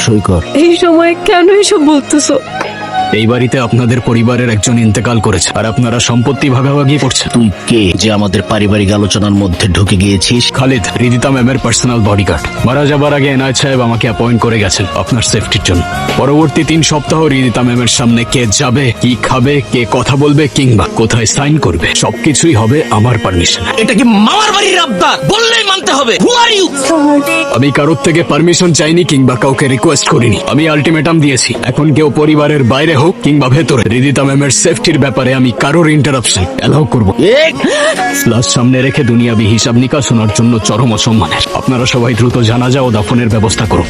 সই কর। এই সময় কেন এসব বলতেছো? এই বাড়িতে আপনাদের পরিবারের একজন ইন্তেকাল করেছে আর আপনারা সম্পত্তি ভাগাভাগি করছেন। তুই কে যে আমাদের পারিবারিক আলোচনার মধ্যে ঢুকে গিয়েছিস? খালিদ, রিদিতা ম্যামের পার্সোনাল বডিগার্ড। মারা যাবার আগে এনায়েত সাহেব আমাকে অ্যাপয়েন্ট করে গেছেন আপনার সেফটির জন্য। পরবর্তী 3 সপ্তাহ রিদিতা ম্যামের সামনে কে যাবে, কি খাবে, কে কথা বলবে কিংবা কোথায় সাইন করবে সবকিছুই হবে আমার পারমিশন। এটা কি মামার বাড়ির আবদার? বললেই মানতে হবে। হু আর ইউ? আমি কারোর থেকে পারমিশন চাইনি কিংবা কাউকে রিকোয়েস্ট করিনি। আমি আলটিমেটাম দিয়েছি, এখন কেউ পরিবারের বাইরে হোক কিংবা ভেতরে, রিদিতা ম্যামের সেফটির ব্যাপারে আমি কারোর ইন্টারাপশন এলাও করব। লাশ সামনে রেখে দুনিয়াবি হিসাব নিকাশ শোনার জন্য চরম অসম্মানের। আপনারা সবাই দ্রুত জানাজা ও দাফনের ব্যবস্থা করুন।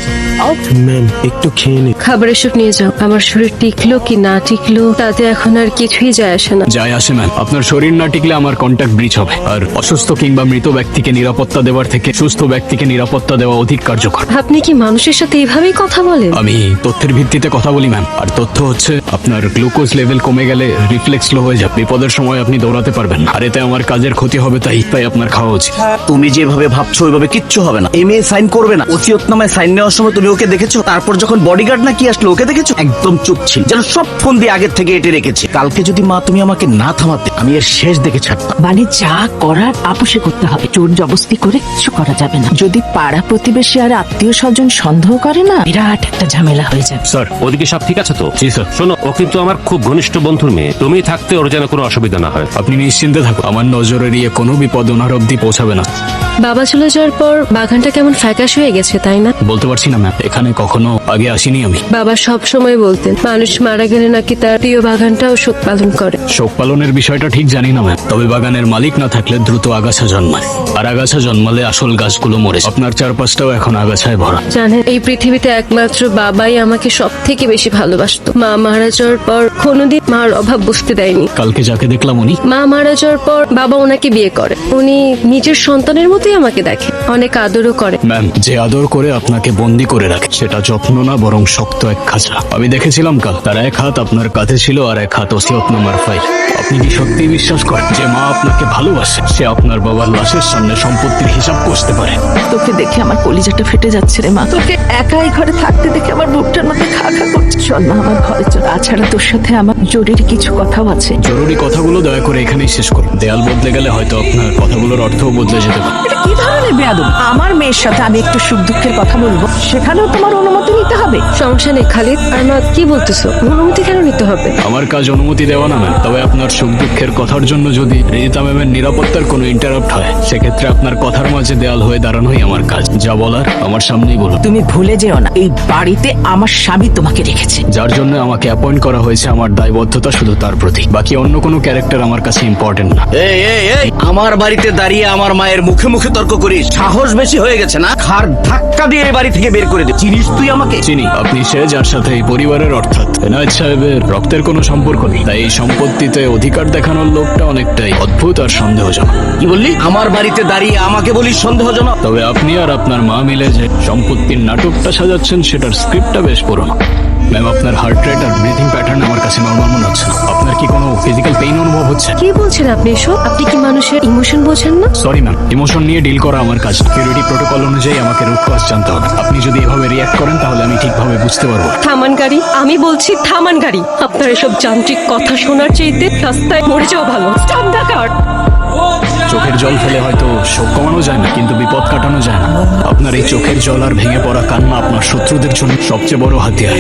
ম্যাম একটু খেয়ে নে। খাবার এসব নিয়ে যাও। আমার শরীর টিকলো কি না টিকলো তাতে এখন আর কিছুই যায় আসে না। যায় আসে ম্যাম, আপনার শরীর না টিকলে আমার কন্ট্যাক্ট ব্রিচ হবে। আর অসুস্থ কিংবা মৃত ব্যক্তিকে নিরাপত্তা দেওয়ার থেকে সুস্থ ব্যক্তিকে নিরাপত্তা দেওয়া অধিক কার্যকর। আপনি কি মানুষের সাথে এইভাবেই কথা বলেন? আমি তথ্যের ভিত্তিতে কথা বলি ম্যাম। আর তথ্য হচ্ছে আপনার গ্লুকোজ লেভেল কমে গেলে রিফ্লেক্স স্লো হয়ে যাবে। বিপদের সময় আপনি দৌড়াতে পারবেন না। আর এতে আমার কাজের ক্ষতি হবে, তাই আপনার খাওয়া উচিত। তুমি যেভাবে ভাবছো ওইভাবে কিচ্ছু হবে না। এই মেয়ে সাইন করবে না। ওসিয়তনামায় সাইন নেওয়ার সময় তুমি ওকে দেখেছো? তারপর যখন বডিগার্ড না কি আসলো ওকে দেখেছো? একদম চুপ ছিল, যেন সব ফোন দিয়ে আগের থেকে এটে রেখেছে। কালকে যদি মা তুমি আমাকে না থামাতে, আমি এর শেষ দেখে ছাড়তাম। মানে যা করার আপোষে করতে হবে, জোর জবস্তি করে কিছু করা যাবে না। যদি পাড়া প্রতিবেশী আর আত্মীয় স্বজন সন্দেহ করে না, বিরাট একটা ঝামেলা হয়ে যাবে। স্যার, ওদিকে সব ঠিক আছে তো? জি স্যার। শোনো, ও কিন্তু আমার খুব ঘনিষ্ঠ বন্ধুর মেয়ে। তুমি থাকতে ওর যেন কোনো অসুবিধা না হয়। আপনি নিশ্চিন্তে থাকুন, আমার নজরে এড়িয়ে কোনো বিপদ ওনার অব্দি পৌঁছাবে না। বাবা চলে যাওয়ার পর বাগানটা কেমন ফ্যাকাশ হয়ে গেছে, তাই না? বলতে পারছি না ম্যাম, এখানে কখনো আগে আসিনি আমি। বাবা সব সময় বলতেন মানুষ মারা গেলে নাকি তার প্রিয় বাগানটাও শোক পালন করে। শোক পালনের বিষয়টা ঠিক জানি না ম্যাম, তবে বাগানের মালিক না থাকলে দ্রুত আগাছা জন্মায়, আর আগাছা জন্মালে আসল গাছগুলো মরে যায়। আপনার চারপাশটাও এখন আগাছায় ভরা। জানেন, এই পৃথিবীতে একমাত্র বাবাই আমাকে সব থেকে বেশি ভালোবাসতো। মা মারা যাওয়ার পর কোনোদিন মার অভাব বুঝতে দেয়নি। কালকে যাকে দেখলাম উনি। মা মারা যাওয়ার পর বাবা ওনাকে বিয়ে করে। উনি নিজের সন্তানের মতোই আমাকে দেখে, অনেক আদরও করে। ম্যাম, যে আদর করে আপনাকে বন্দি করে রাখে সেটা যত্ন না বরং শক্ত এক খাঁচা। আমি দেখেছিলাম কাল, তার এক হাত আপনার কাঁধে ছিল আর এক হাত ওসিয়তনামার ফাইল। আপনি কি সত্যি বিশ্বাস করেন যে মা আপনাকে ভালোবাসে? সে আপনার বাবার লাশের সামনে সম্পত্তির হিসাব কষতে পারে? তোকে দেখে আমার কলিজাটা ফেটে যাচ্ছে রে মা। তোকে একাই ঘরে থাকতে দেখে আমার বুকটার মধ্যে খা খা করছে। চল না আমার ঘরে চল। তাছাড়া তোর সাথে আমার জরুরি কিছু কথাও আছে। জরুরি কথাগুলো দয়া করে এখানেই শেষ করুন। দেয়াল বদলে গেলে হয়তো আপনার কথাগুলোর অর্থও বদলে যেতে পারে। এটা কি ধরনের বেয়াদব? আমার মেয়ের সাথে আমি একটু সুখ দুঃখের কথা বলবো, সেখানেও তোমার অনুমতি নিতে হবে? সমস্যা নেই খালিদ। আর কি বলতেছো? অনুমতি কেন নিতে হবে? আমার কাজ অনুমতি দেওয়া না ম্যাম, তবে আপনার সুখ দুঃখের কথার জন্য যদি রিদিতা ম্যামের নিরাপত্তার কোনো ইন্টারাপ্ট হয়, সেক্ষেত্রে আপনার কথার মাঝে দেয়াল হয়ে দাঁড়ানোই আমার কাজ। যা বলার আমার সামনেই বলুন। তুমি ভুলে যেও না, এই বাড়িতে আমার স্বামী তোমাকে রেখেছে। যার জন্য আমাকে অ্যাপয়েন্ট করা হয়েছে, আমার দায়বদ্ধতা শুধু তার প্রতি। বাকি অন্য কোনো ক্যারেক্টার আমার কাছে ইম্পর্টেন্ট না। এই আমার বাড়িতে দাঁড়িয়ে আমার মায়ের মুখে মুখে তর্ক করিস? সাহস বেশি হয়ে গেছে না? খার ধাক্কা দিয়ে এই বাড়ি থেকে বের করে দে। চিনিস তুই আমাকে? চিনি, আপনি সে যার সাথে এই পরিবারের অর্থাৎ এনায়েত সাহেবের রক্তের কোনো সম্পর্ক নেই। তাই এই সম্পত্তিতে অধিকার দেখানোর লোকটা অনেকটাই অদ্ভুত আর সন্দেহজনক। কি বললি? আমার বাড়িতে দাঁড়িয়ে আমাকে বলিস সন্দেহজনক? তবে আপনি আর আপনার মা মিলে যে সম্পত্তির নাটকটা সাজাচ্ছেন সেটার স্ক্রিপ্টটা বেশ পুরনো। ম্যাম, আপনার হার্ট রেট আর ব্রিথিং প্যাটার্ন আমার কাছে নর্মাল মনে হচ্ছে না। আপনার কি কোনো ফিজিক্যাল পেইন অনুভব হচ্ছে? কি বলছেন আপনি এসব? আপনি কি মানুষের ইমোশন বোঝেন না? সরি ম্যাম, ইমোশন নিয়ে ডিল করা আমার কাজ। সিকিউরিটি প্রোটোকল অনুযায়ী আমাকে রুট কজ জানতে হবে। আপনি যদি এভাবে রিয়াক্ট করেন তাহলে আমি ঠিকভাবে বুঝতে পারবো। থামান গাড়ি, আমি বলছি থামান গাড়ি। আপনার এসব যান্ত্রিক কথা শোনার চাইতে রাস্তায় মরে যাওয়া ভালো। Stop the car. চোখের জল ফেলে হয়তো শোক কমানো যায় না, কিন্তু বিপদ কাটানো যায় না। আপনার এই চোখের জল আর ভেঙে পড়া কান্না আপনার শত্রুদের জন্য সবচেয়ে বড় হাতিয়ার।